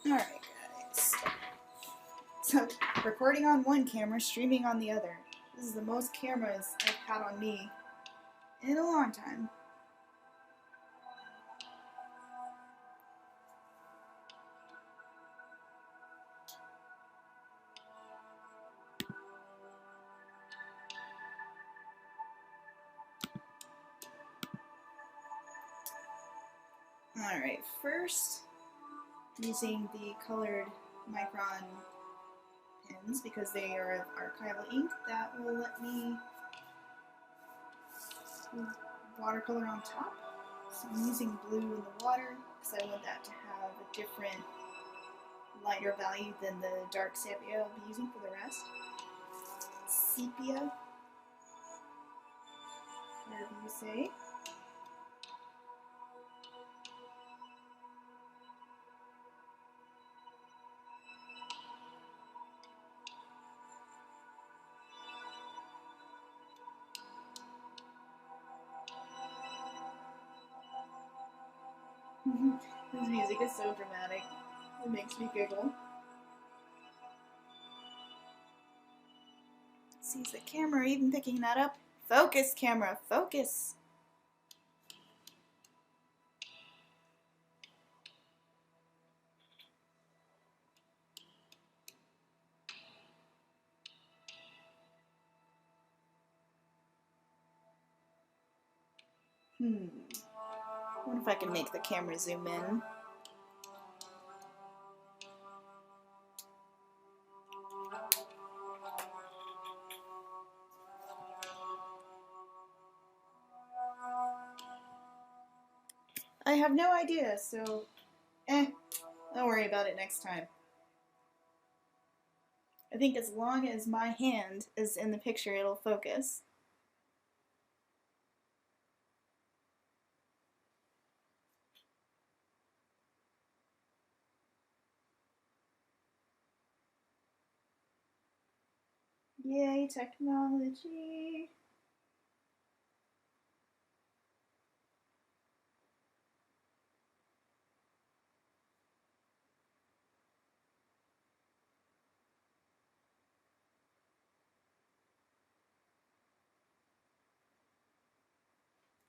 Alright guys, so recording on one camera, streaming on the other. This is the most cameras I've had on me in a long time. Alright, first using the colored micron pens because they are archival ink that will let me watercolor on top. So I'm using blue in the water because I want that to have a different lighter value than the dark sepia I'll be using for the rest. Sepia, whatever you say. This music is so dramatic. It makes me giggle. See, is the camera even picking that up? Focus, camera, focus! I wonder if I can make the camera zoom in. I have no idea, so don't worry about it next time. I think as long as my hand is in the picture, it'll focus. Yay, technology!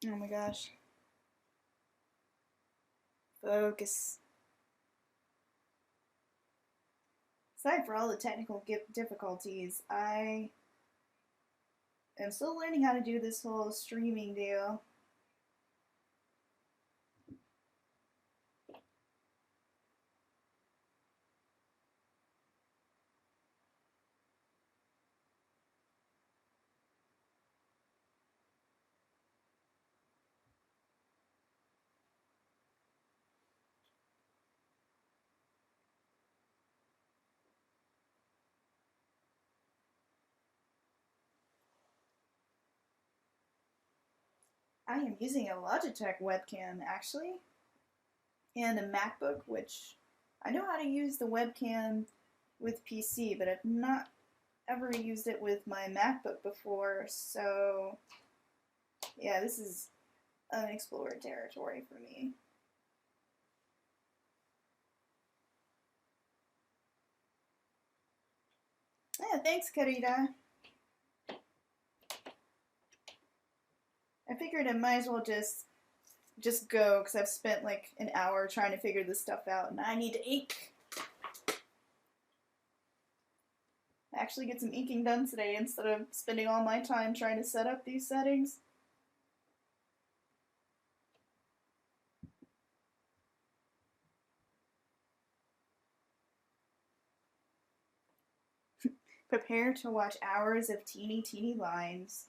Oh my gosh. Focus. Aside for all the technical difficulties, I am still learning how to do this whole streaming deal. I am using a Logitech webcam actually, and a MacBook, which I know how to use the webcam with PC, but I've not ever used it with my MacBook before, so yeah, this is unexplored territory for me. Yeah, thanks, Carita. I figured I might as well just go, because I've spent like an hour trying to figure this stuff out, and I need to ink. Actually get some inking done today instead of spending all my time trying to set up these settings. Prepare to watch hours of teeny lines.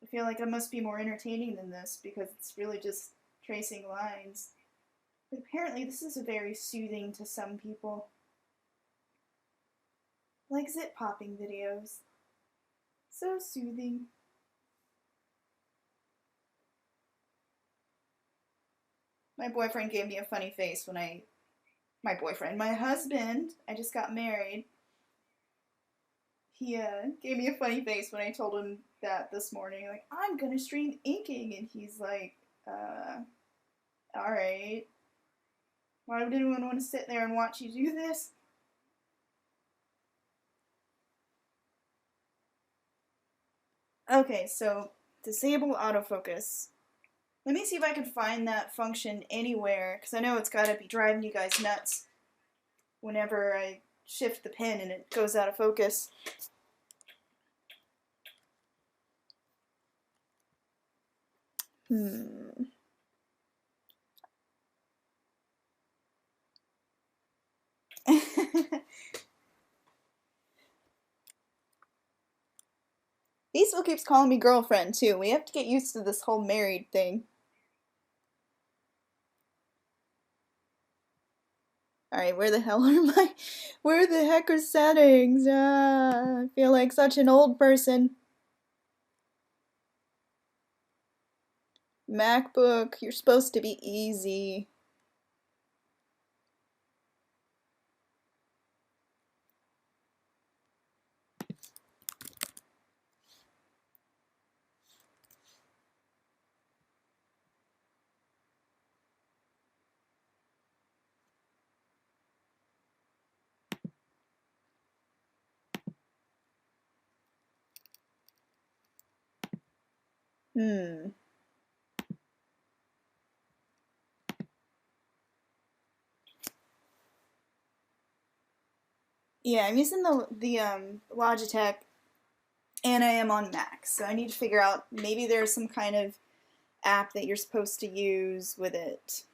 I feel like I must be more entertaining than this because it's really just tracing lines. But apparently this is very soothing to some people. Like zip popping videos. So soothing. My boyfriend gave me a funny face when my husband, I just got married. He gave me a funny face when I told him that this morning. Like, I'm gonna stream inking, and he's like, alright. Why would anyone want to sit there and watch you do this? Okay, so disable autofocus. Let me see if I can find that function anywhere, because I know it's got to be driving you guys nuts whenever I shift the pen and it goes out of focus. Diesel keeps calling me girlfriend, too. We have to get used to this whole married thing. Alright, where the hell are my... Where the heck are settings? I feel like such an old person. MacBook, you're supposed to be easy. Yeah, I'm using the Logitech, and I am on Mac, so I need to figure out, maybe there's some kind of app that you're supposed to use with it.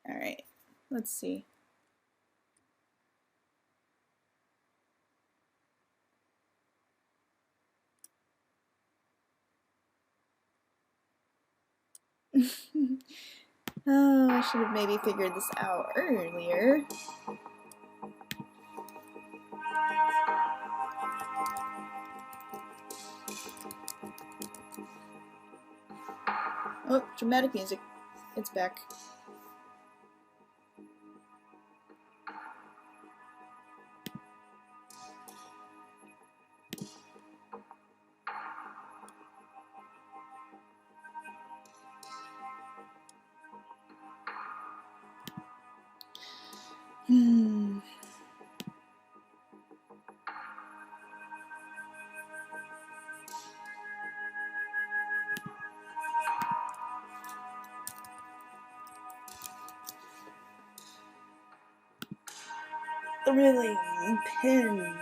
Alright, let's see. Oh, I should have maybe figured this out earlier. Oh, dramatic music. It's back. Thrilling pin.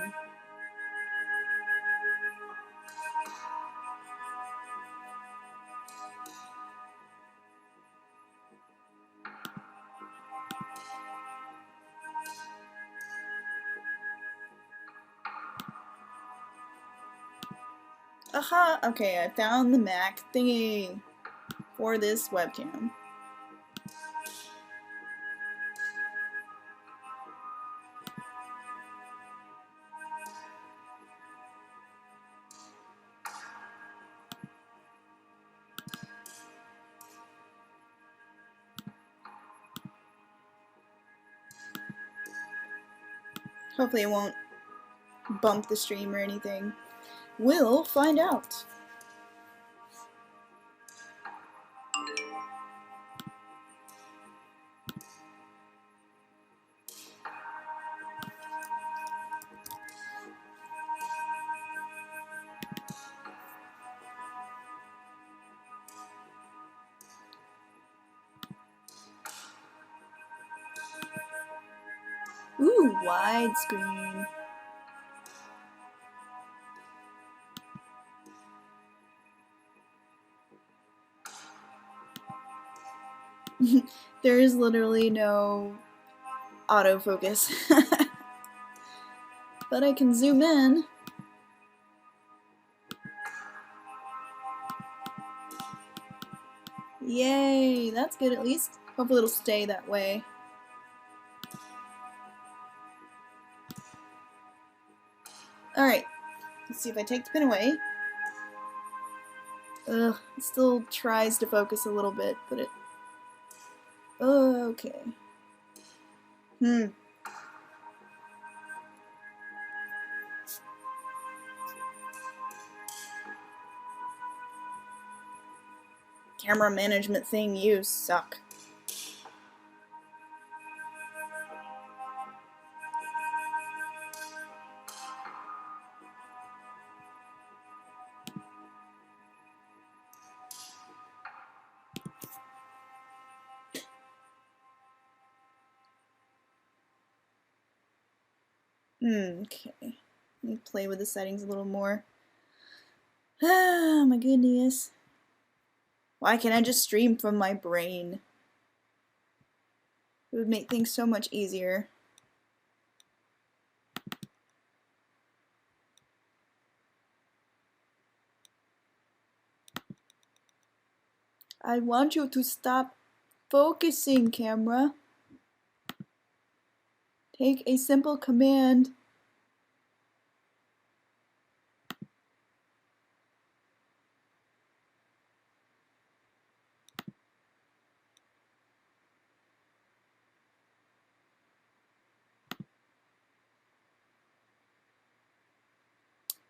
Aha! Okay, I found the Mac thingy for this webcam. Hopefully it won't bump the stream or anything. We'll find out. Ooh, widescreen. There is literally no autofocus. But I can zoom in. Yay, that's good at least. Hopefully it'll stay that way. Alright, let's see if I take the pin away. Ugh, it still tries to focus a little bit, but it... Okay. Camera management thing, you suck. Okay. Let me play with the settings a little more. Ah, my goodness. Why can't I just stream from my brain? It would make things so much easier. I want you to stop focusing, camera. Take a simple command.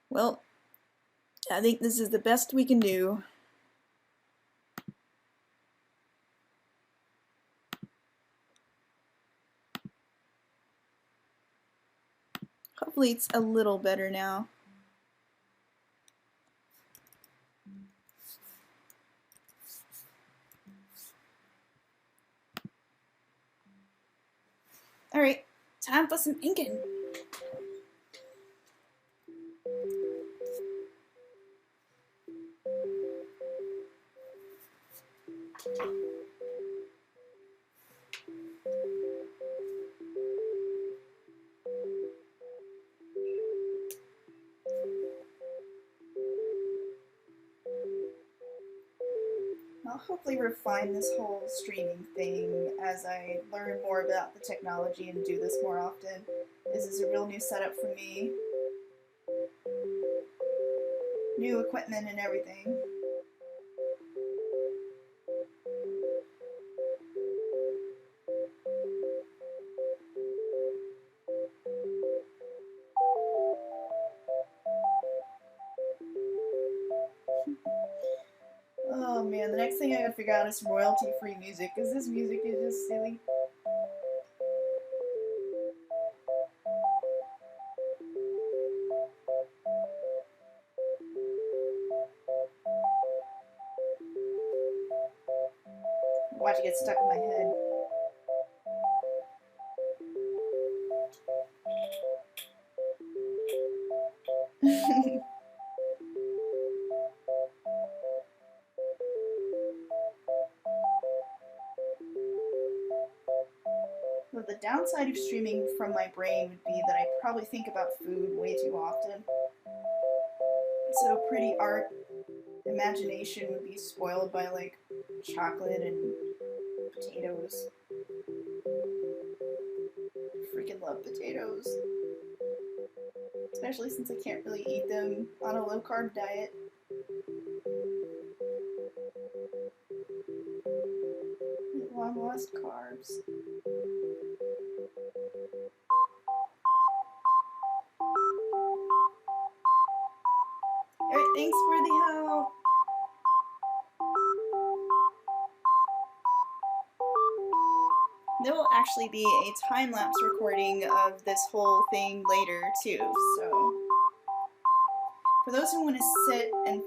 Well, I think this is the best we can do. Hopefully it's a little better now. Alright, time for some inking. I'll hopefully refine this whole streaming thing as I learn more about the technology and do this more often. This is a real new setup for me. New equipment and everything. Oh man, the next thing I gotta figure out is some royalty-free music, because this music is just silly. Watch it get stuck in my head. Well, the downside of streaming from my brain would be that I probably think about food way too often. So pretty art imagination would be spoiled by like chocolate and potatoes. Freaking love potatoes. Especially since I can't really eat them on a low carb diet. Long lost carbs. Alright, thanks for the help. There will actually be a time-lapse recording of this whole thing later too, so for those who want to sit and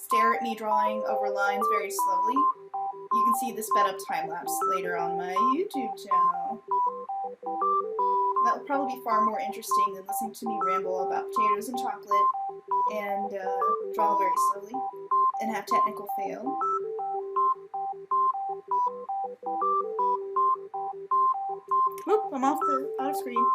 stare at me drawing over lines very slowly, you can see the sped up time-lapse later on my YouTube channel. That will probably be far more interesting than listening to me ramble about potatoes and chocolate and draw very slowly and have technical fail. Whoop, I'm out of screen.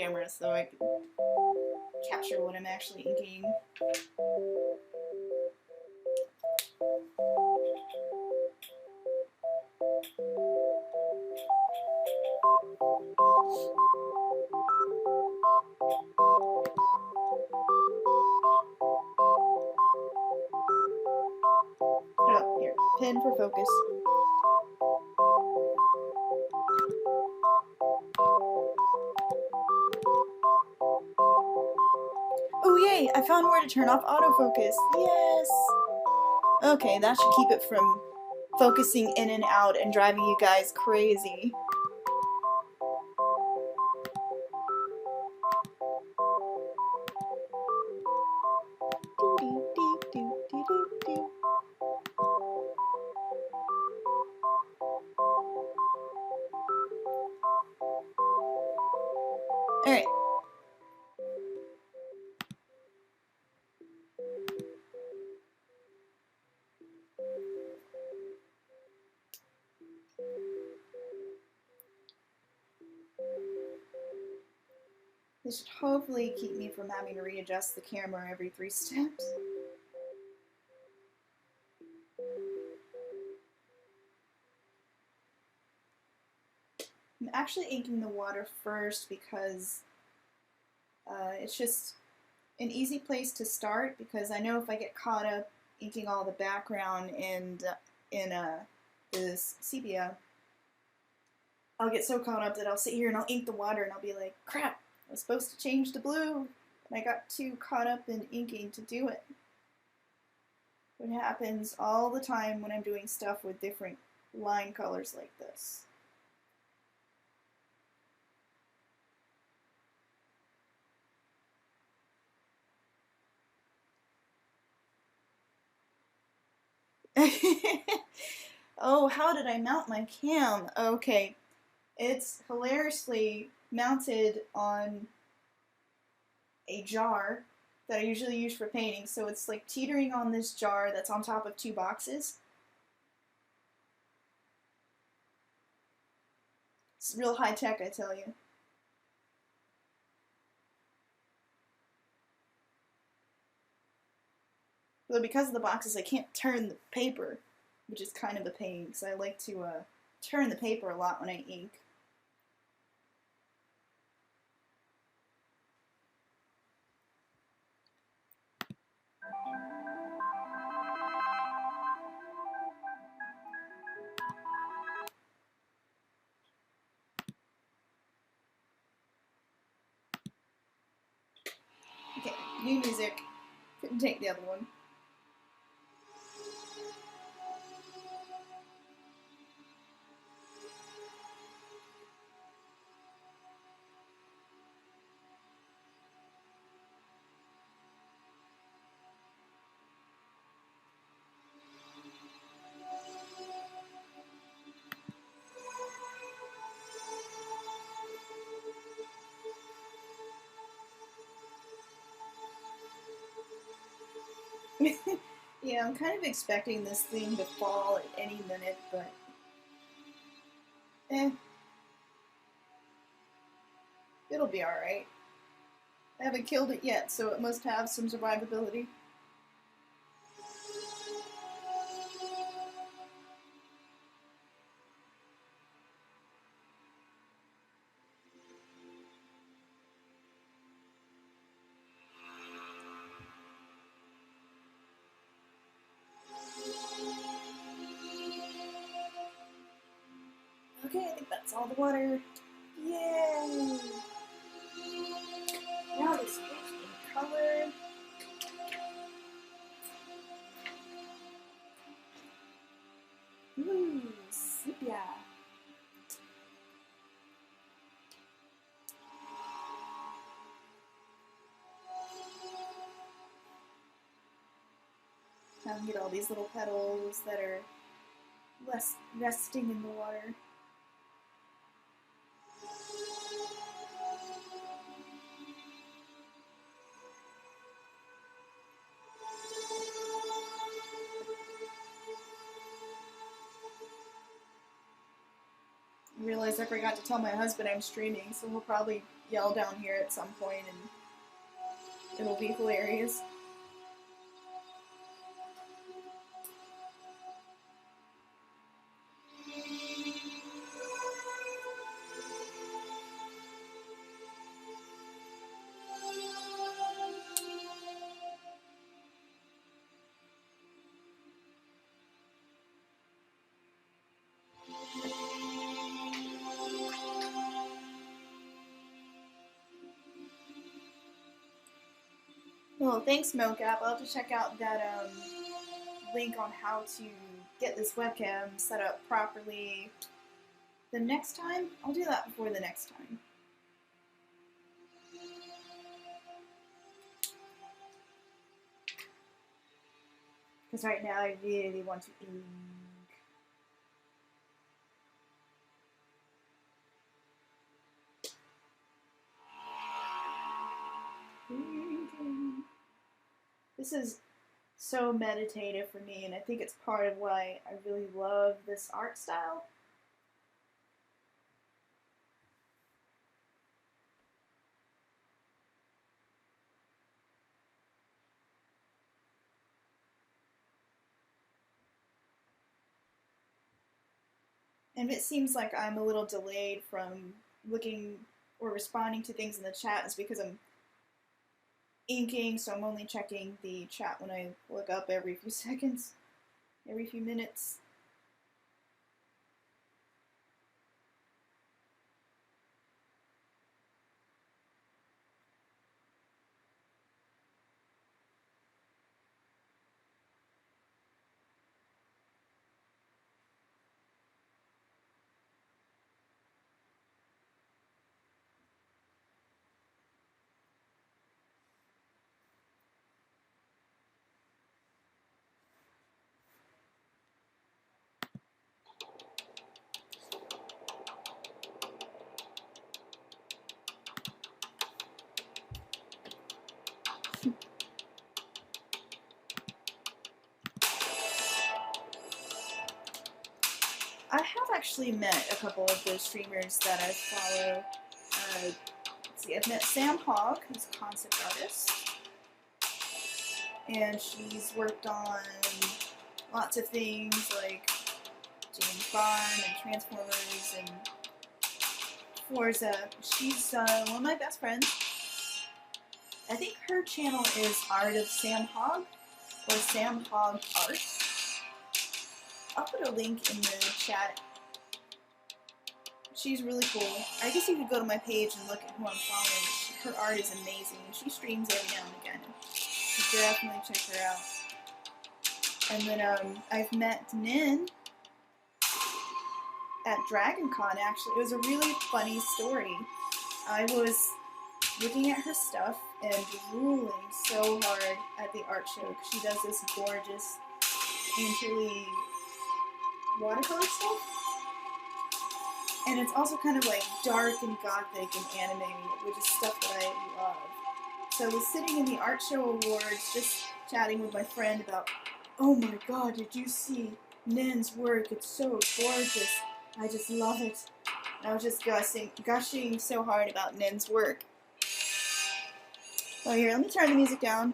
camera so I can capture what I'm actually inking. Oh, here, pin for focus. Oh yay, I found where to turn off autofocus. Yes! Okay, that should keep it from focusing in and out and driving you guys crazy. Alright. This should hopefully keep me from having to readjust the camera every 3 steps. I'm actually inking the water first because it's just an easy place to start, because I know if I get caught up inking all the background and in this sepia, I'll get so caught up that I'll sit here and I'll ink the water and I'll be like, crap, I was supposed to change to blue, and I got too caught up in inking to do it. It happens all the time when I'm doing stuff with different line colors like this. Oh, how did I mount my cam? Okay, it's hilariously mounted on a jar that I usually use for painting, so it's like teetering on this jar that's on top of 2 boxes. It's real high tech, I tell you. But because of the boxes, I can't turn the paper, which is kind of a pain, because I like to turn the paper a lot when I ink. Okay, new music. Couldn't take the other one. Yeah, I'm kind of expecting this thing to fall at any minute, but it'll be alright. I haven't killed it yet, so it must have some survivability. Okay, I think that's all the water. Yay! Now this interesting color. Ooh, sepia. Now I can get all these little petals that are less resting in the water. realized I forgot to tell my husband I'm streaming, so he'll probably yell down here at some point and it'll be hilarious. Well, thanks, Mocap. I'll have to check out that link on how to get this webcam set up properly the next time. I'll do that before the next time. Because right now I really want to ink. This is so meditative for me, and I think it's part of why I really love this art style. And if it seems like I'm a little delayed from looking or responding to things in the chat, it's because I'm inking, so I'm only checking the chat when I look up every few seconds, every few minutes. I have actually met a couple of those streamers that I follow. Let's see, I've met Sam Hogg, who's a concept artist, and she's worked on lots of things like James Bond and Transformers and Forza. She's one of my best friends. I think her channel is Art of Sam Hogg, or Sam Hogg Art. I'll put a link in the chat. She's really cool. I guess you could go to my page and look at who I'm following. Her art is amazing. She streams every now and again. You should definitely check her out. And then I've met Nin at DragonCon, actually. It was a really funny story. I was looking at her stuff and drooling so hard at the art show. She does this gorgeous, painterly watercolor stuff. And it's also kind of like dark and gothic and anime, which is stuff that I love. So I was sitting in the art show awards just chatting with my friend about, oh my god, did you see Nin's work? It's so gorgeous. I just love it. And I was just gushing so hard about Nin's work. Oh, here, let me turn the music down.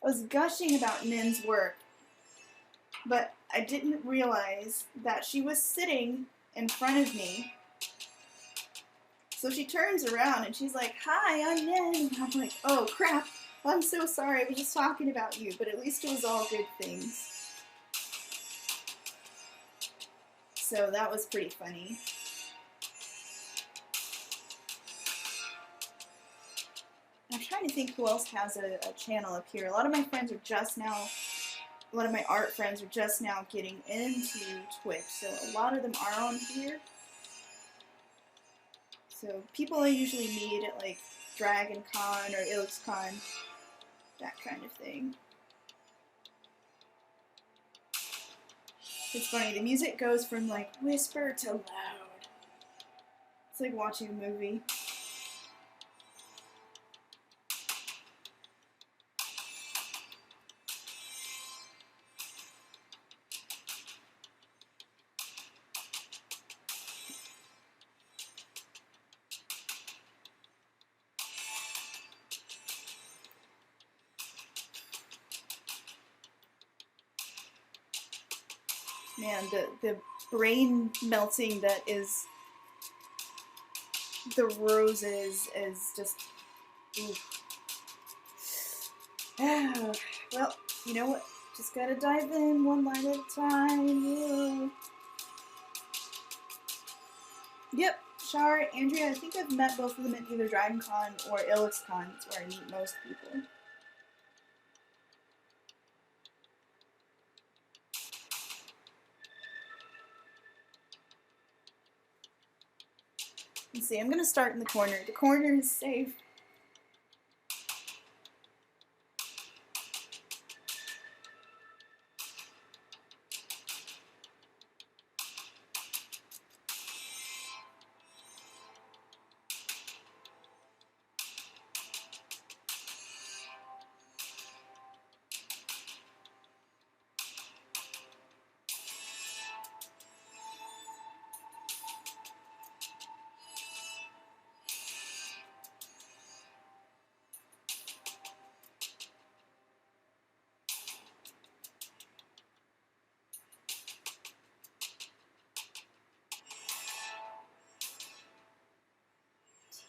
I was gushing about Nin's work, but I didn't realize that she was sitting in front of me. So she turns around and she's like, "Hi, I'm Nin." And I'm like, "Oh crap, I'm so sorry, I was just talking about you," but at least it was all good things. So that was pretty funny. I'm trying to think who else has a channel up here. A lot of my friends are just now, a lot of my art friends are just now getting into Twitch, so a lot of them are on here. So people I usually meet at like DragonCon or IlksCon, that kind of thing. It's funny, the music goes from like whisper to loud. It's like watching a movie. Man, the brain melting that is the roses is just... Well, you know what? Just gotta dive in one line at a time. Yep, Shar, Andrea, I think I've met both of them at either DragonCon or IlixCon. It's where I meet most people. Let's see, I'm gonna start in the corner. The corner is safe.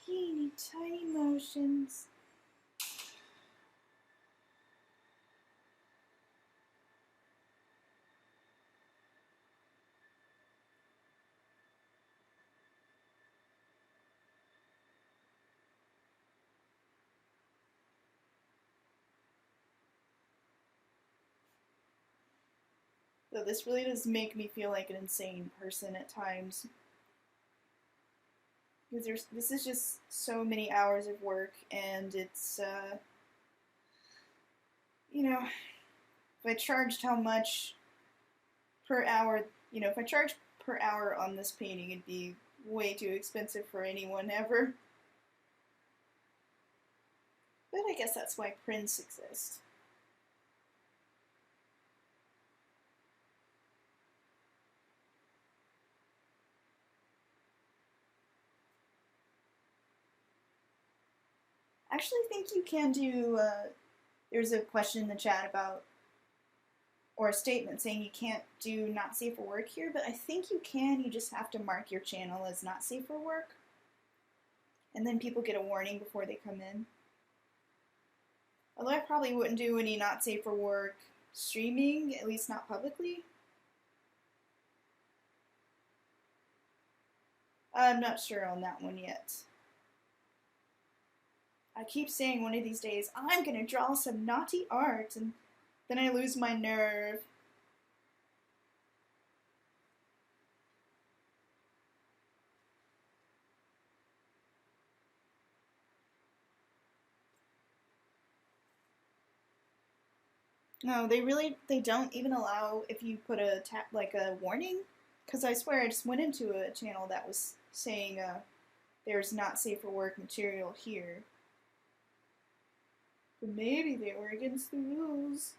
Teeny tiny motions. So this really does make me feel like an insane person at times. Because this is just so many hours of work, and it's, you know, if I charged how much per hour, you know, if I charged per hour on this painting, it'd be way too expensive for anyone ever. But I guess that's why prints exist. I actually think you can do, there's a question in the chat about, or a statement saying you can't do not safe for work here, but I think you can. You just have to mark your channel as not safe for work. And then people get a warning before they come in. Although I probably wouldn't do any not safe for work streaming, at least not publicly. I'm not sure on that one yet. I keep saying one of these days, I'm gonna draw some naughty art, and then I lose my nerve. No, they don't even allow if you put a like a warning, because I swear I just went into a channel that was saying there's not safe for work material here. But maybe they were against the rules.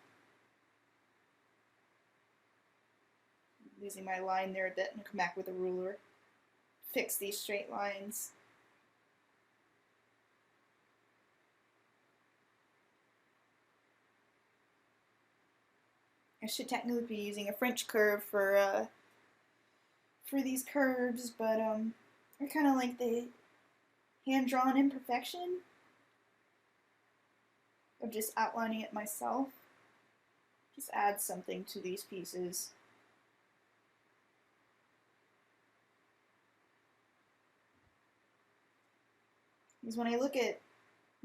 Losing my line there a bit and come back with a ruler. Fix these straight lines. I should technically be using a French curve for these curves, but I kind of like the hand-drawn imperfection of just outlining it myself. Just add something to these pieces. Because when I look at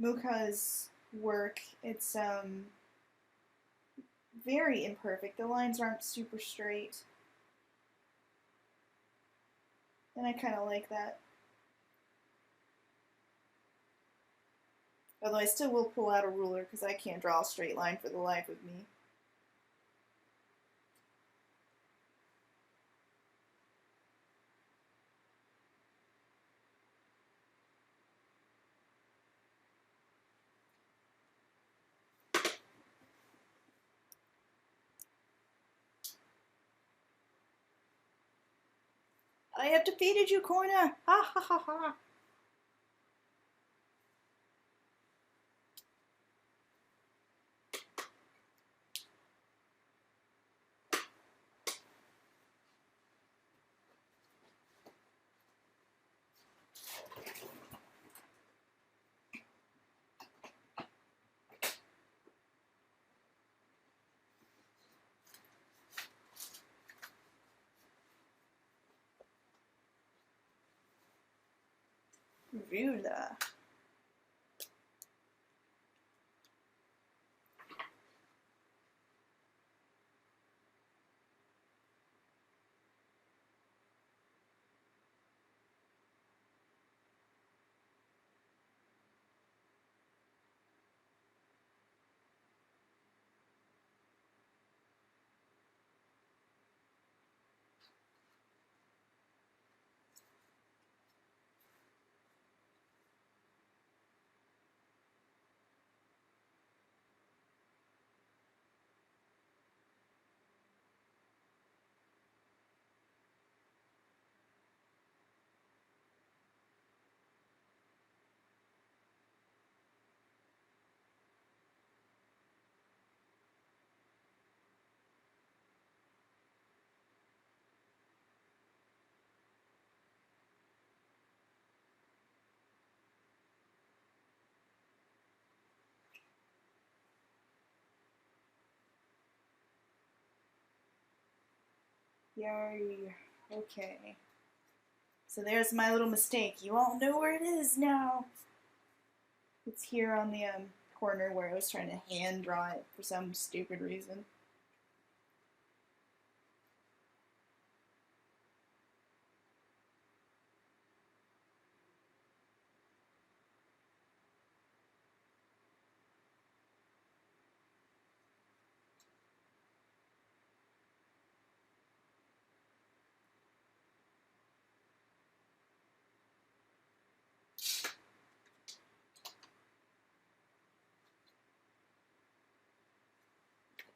Mukha's work, it's very imperfect. The lines aren't super straight. And I kind of like that. Although I still will pull out a ruler because I can't draw a straight line for the life of me. I have defeated you, Corna! Ha ha ha ha! Ruler. Yay. Okay. So there's my little mistake. You all know where it is now. It's here on the corner where I was trying to hand draw it for some stupid reason.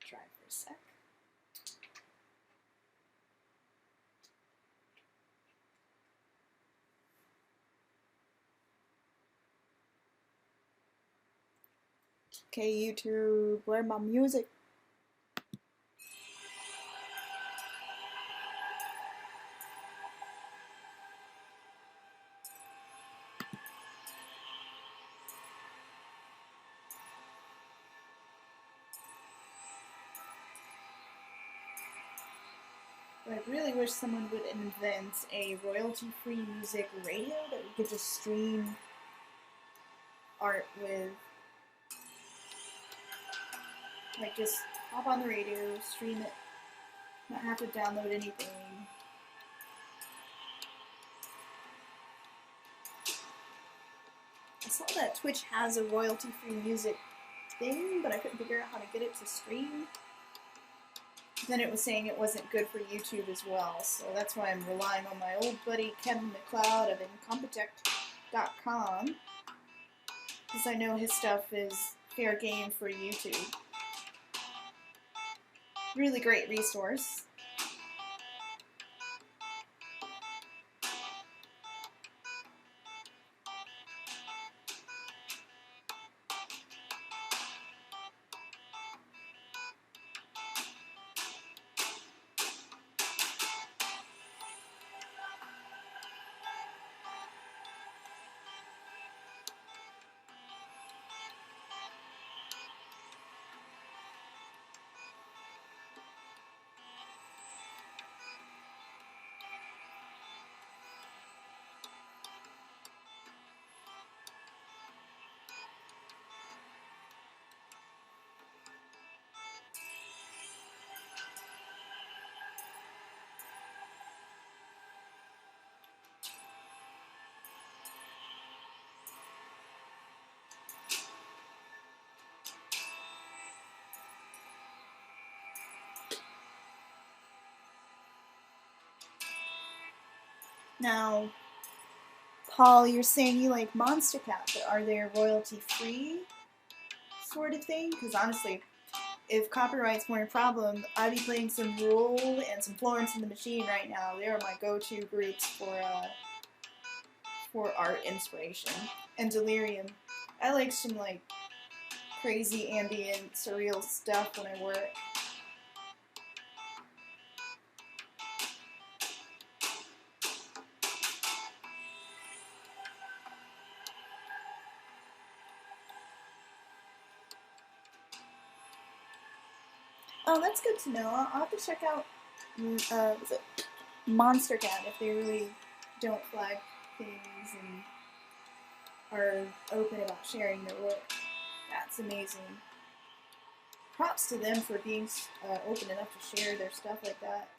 Try for a sec. Okay, YouTube, where my music? I really wish someone would invent a royalty-free music radio that we could just stream art with. Like, just hop on the radio, stream it, not have to download anything. I saw that Twitch has a royalty-free music thing, but I couldn't figure out how to get it to stream. Then it was saying it wasn't good for YouTube as well, so that's why I'm relying on my old buddy Kevin McLeod of Incompetech.com, because I know his stuff is fair game for YouTube. Really great resource. Now, Paul, you're saying you like Monster Cat, but are they royalty-free sort of thing? Because honestly, if copyrights weren't a problem, I'd be playing some Rule and some Florence and the Machine right now. They are my go-to groups for art inspiration. And Delirium. I like some like crazy ambient surreal stuff when I work. Oh, that's good to know. I'll have to check out was it Monster Cat if they really don't flag things and are open about sharing their work. That's amazing. Props to them for being open enough to share their stuff like that.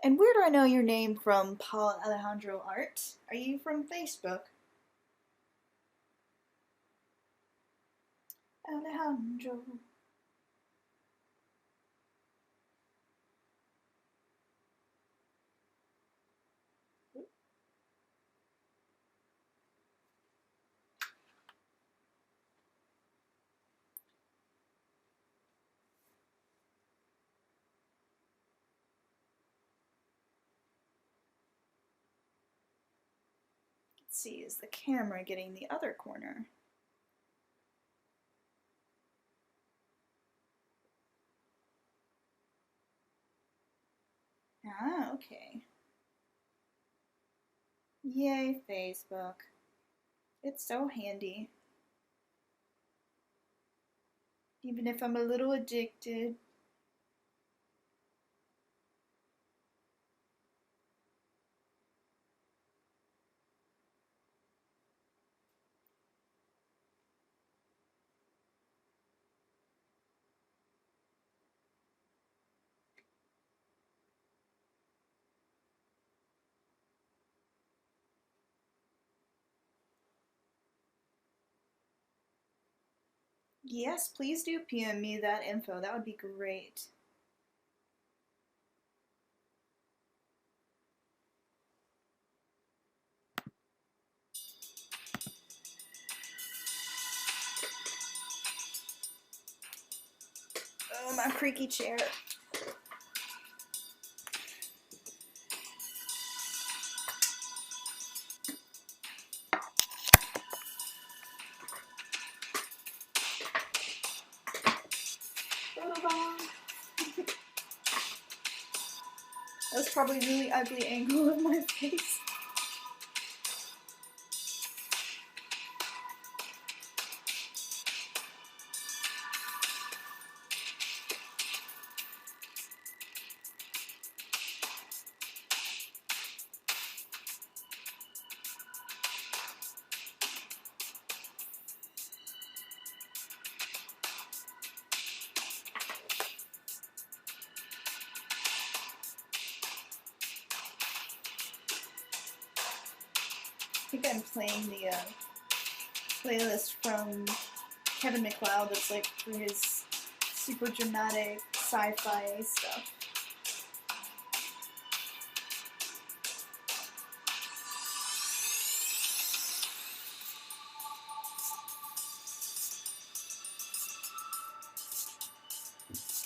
And where do I know your name from, Paul Alejandro Art? Are you from Facebook? Alejandro. Let's see, is the camera getting the other corner? Ah, okay. Yay, Facebook. It's so handy. Even if I'm a little addicted. Yes, please do PM me that info. That would be great. Oh, my creaky chair. That was probably a really ugly angle of my face. I think I'm playing the playlist from Kevin MacLeod that's like for his super dramatic sci-fi stuff.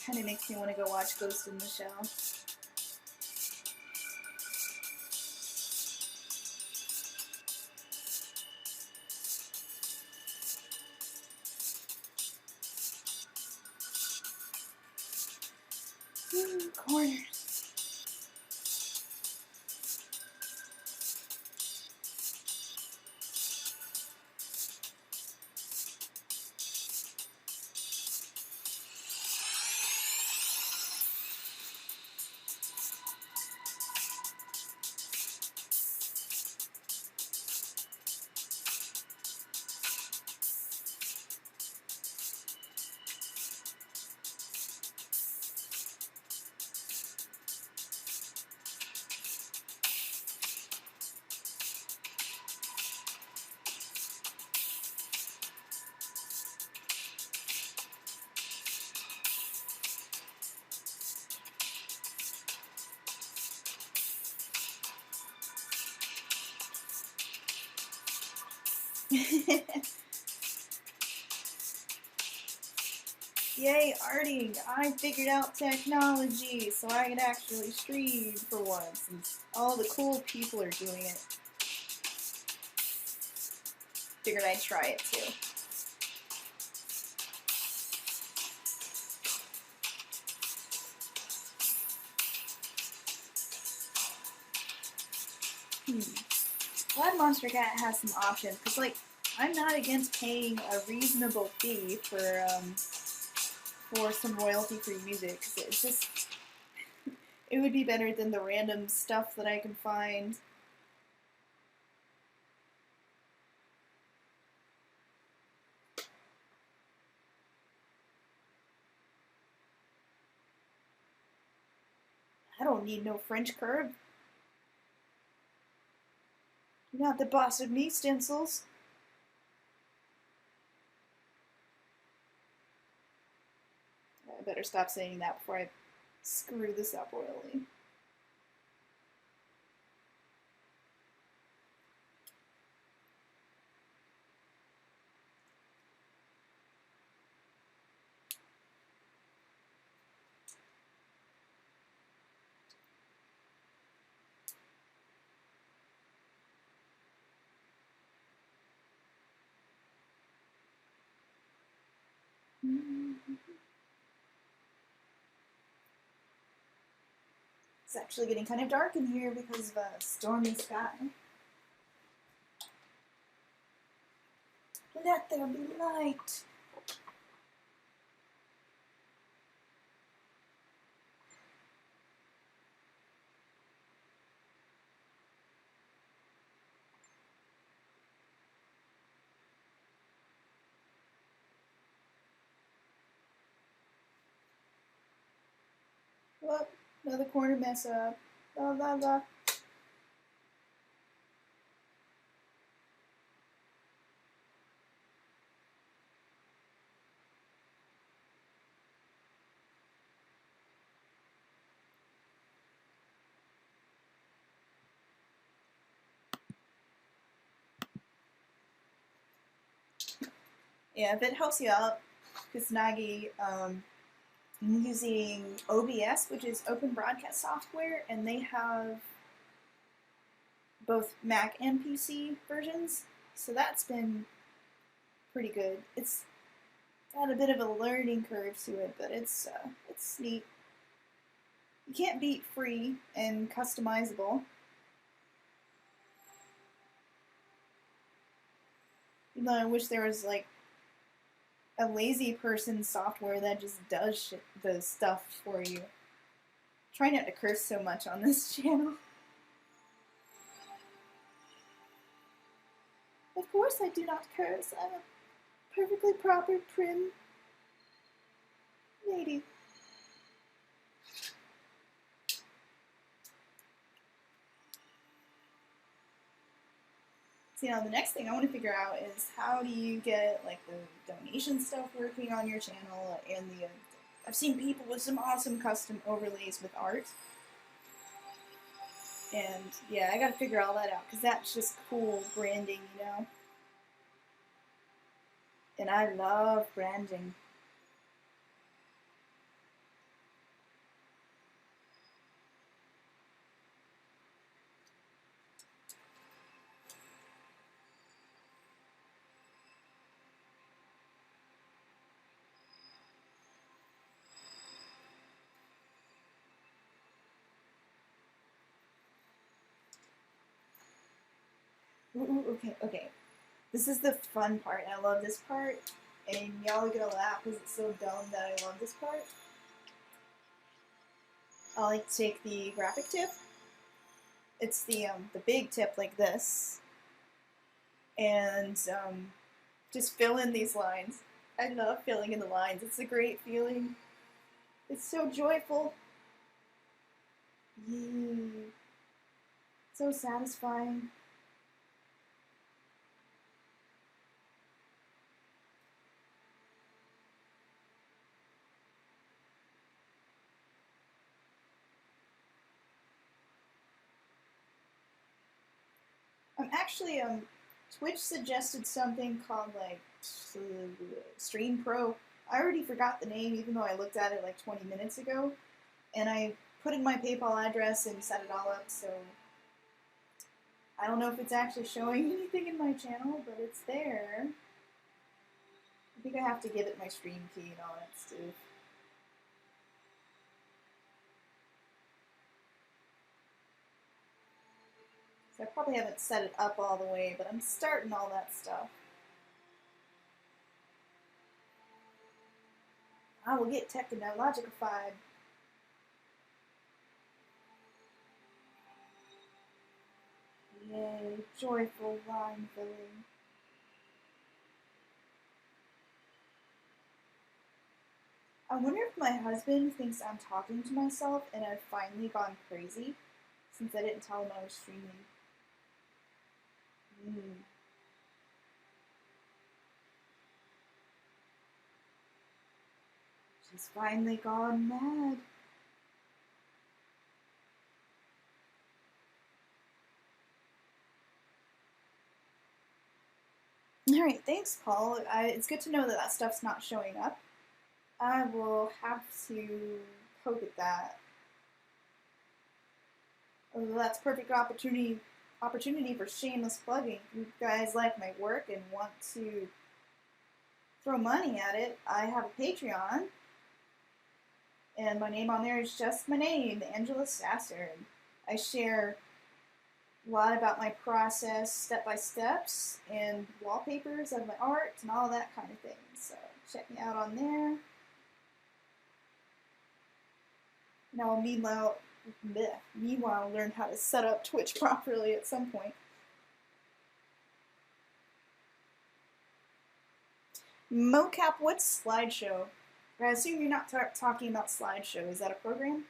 Kind of makes me want to go watch Ghost in the Shell. Corners. Yay, arting! I figured out technology so I can actually stream for once, and all the cool people are doing it. Figured I'd try it too. Glad Monster Cat has some options, because, like, I'm not against paying a reasonable fee for some royalty-free music, because it's just, it would be better than the random stuff that I can find. I don't need no French curve. You're not the boss of me, stencils. I better stop saying that before I screw this up royally. It's actually getting kind of dark in here because of a stormy sky. Let there be light. Whoop, another corner mess up. La la la. Yeah, if it helps you out, Kusanagi, I'm using OBS, which is Open Broadcast Software, and they have both Mac and PC versions, so that's been pretty good. It's got a bit of a learning curve to it, but it's neat. You can't beat free and customizable. Even though I wish there was like a lazy person software that just does the stuff for you. Try not to curse so much on this channel. Of course I do not curse. I'm a perfectly proper, prim lady. So, the next thing I want to figure out is how do you get like the donation stuff working on your channel, and I've seen people with some awesome custom overlays with art. And yeah, I gotta figure all that out, because that's just cool branding, you know? And I love branding. Ooh, okay. This is the fun part. I love this part. And y'all are gonna laugh because it's so dumb that I love this part. I like to take the graphic tip. It's the big tip like this. And just fill in these lines. I love filling in the lines. It's a great feeling. It's so joyful. Yee. So satisfying. I'm actually Twitch suggested something called like Stream Pro. I already forgot the name, even though I looked at it like 20 minutes ago. And I put in my PayPal address and set it all up, so I don't know if it's actually showing anything in my channel, but it's there. I think I have to give it my stream key and all that stuff. So I probably haven't set it up all the way, but I'm starting all that stuff. I will get technologified. Yay, joyful line filling. I wonder if my husband thinks I'm talking to myself and I've finally gone crazy since I didn't tell him I was streaming. She's finally gone mad. Alright, thanks, Paul. It's good to know that that stuff's not showing up. I will have to poke at that. Oh, that's perfect opportunity for shameless plugging. If you guys like my work and want to throw money at it, I have a Patreon. And my name on there is just my name, Angela Sasser. I share a lot about my process, step-by-steps, and wallpapers of my art and all that kind of thing. So check me out on there. Now, meanwhile, learn how to set up Twitch properly at some point. Mocap, what's Slideshow? I assume you're not talking about Slideshow. Is that a program?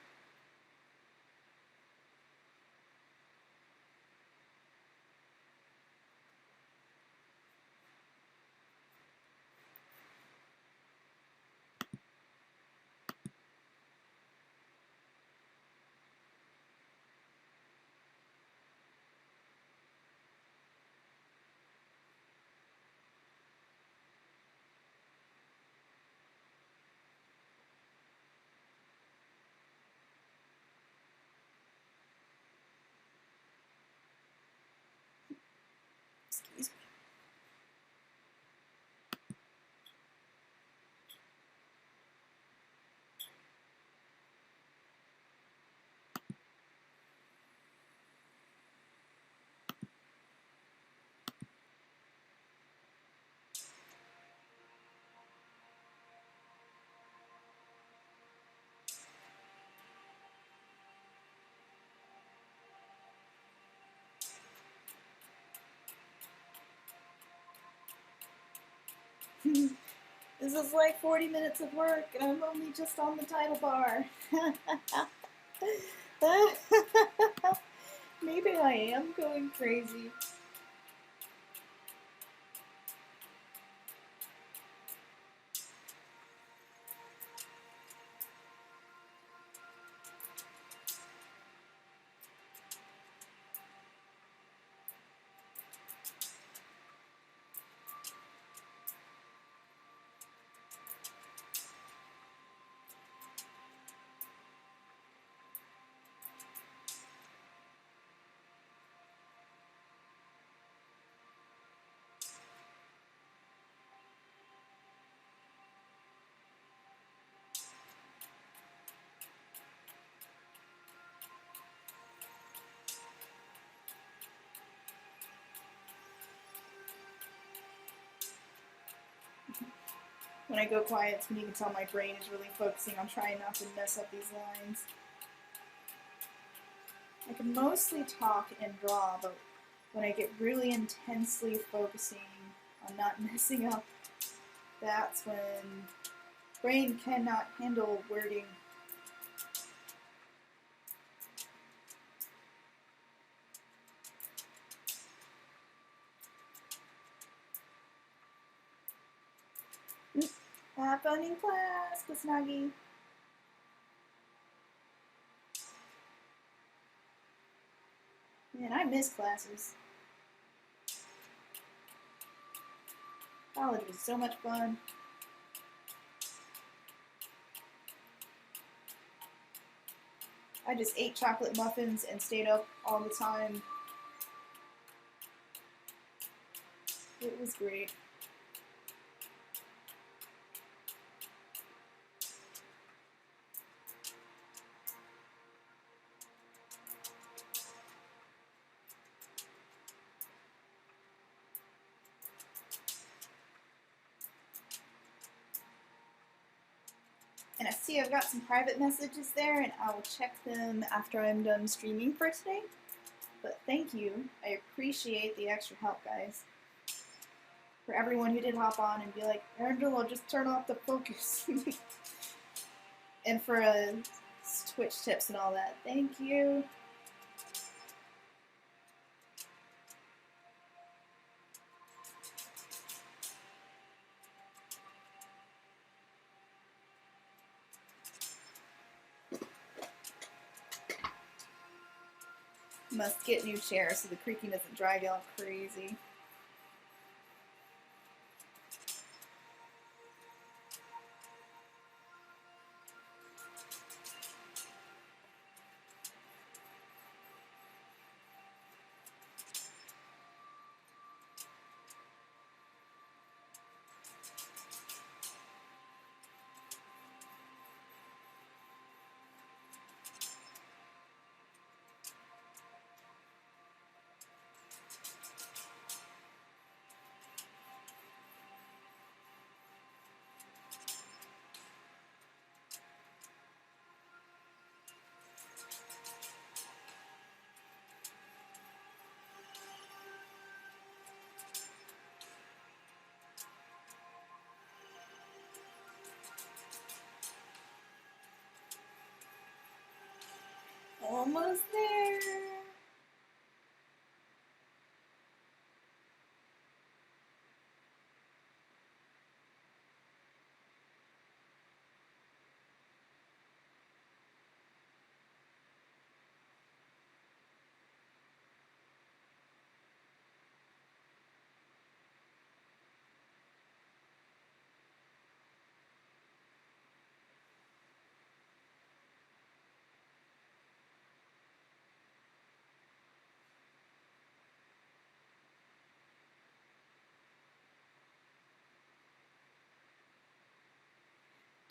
Excuse me. This is like 40 minutes of work, and I'm only just on the title bar. Maybe I am going crazy. When I go quiet, it's when you can tell my brain is really focusing on trying not to mess up these lines. I can mostly talk and draw, but when I get really intensely focusing on not messing up, that's when brain cannot handle wording. Have fun in class, Kusnagi. Man, I miss classes. College was so much fun. I just ate chocolate muffins and stayed up all the time. It was great. And I see I've got some private messages there, and I will check them after I'm done streaming for today. But thank you. I appreciate the extra help, guys. For everyone who did hop on and be like, Angela, just turn off the focus. And for Twitch tips and all that. Thank you. Must get new chairs so the creaking doesn't drive y'all crazy. Almost there.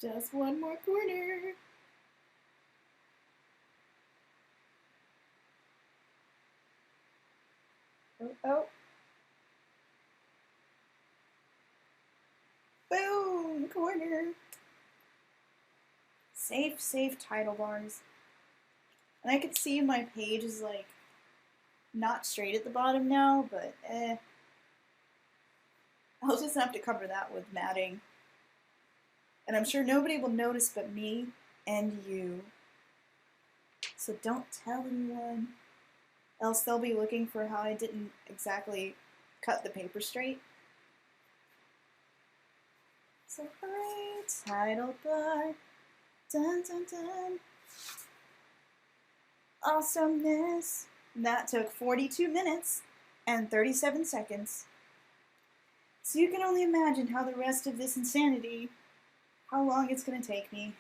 Just one more corner. Oh, oh. Boom, corner. Safe title bars. And I can see my page is like not straight at the bottom now, but I'll just have to cover that with matting. And I'm sure nobody will notice but me and you. So don't tell anyone. Else they'll be looking for how I didn't exactly cut the paper straight. So hooray, title bar. Dun dun dun. Awesomeness. That took 42 minutes and 37 seconds. So you can only imagine how the rest of this insanity, how long it's going to take me.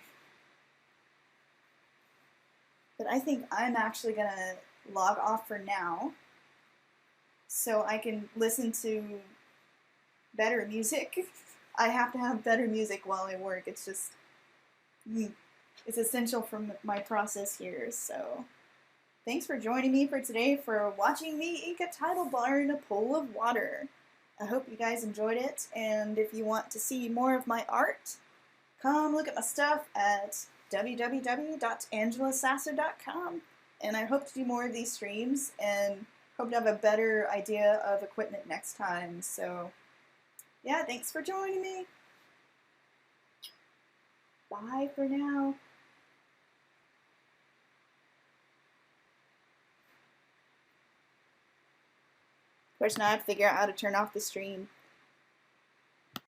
But I think I'm actually going to log off for now so I can listen to better music. I have to have better music while I work. It's just, it's essential for my process here. So thanks for joining me for today for watching me ink a title bar in a pool of water. I hope you guys enjoyed it, and if you want to see more of my art, come look at my stuff at www.angelasasser.com. And I hope to do more of these streams and hope to have a better idea of equipment next time. So yeah, thanks for joining me. Bye for now. Of course, now I have to figure out how to turn off the stream.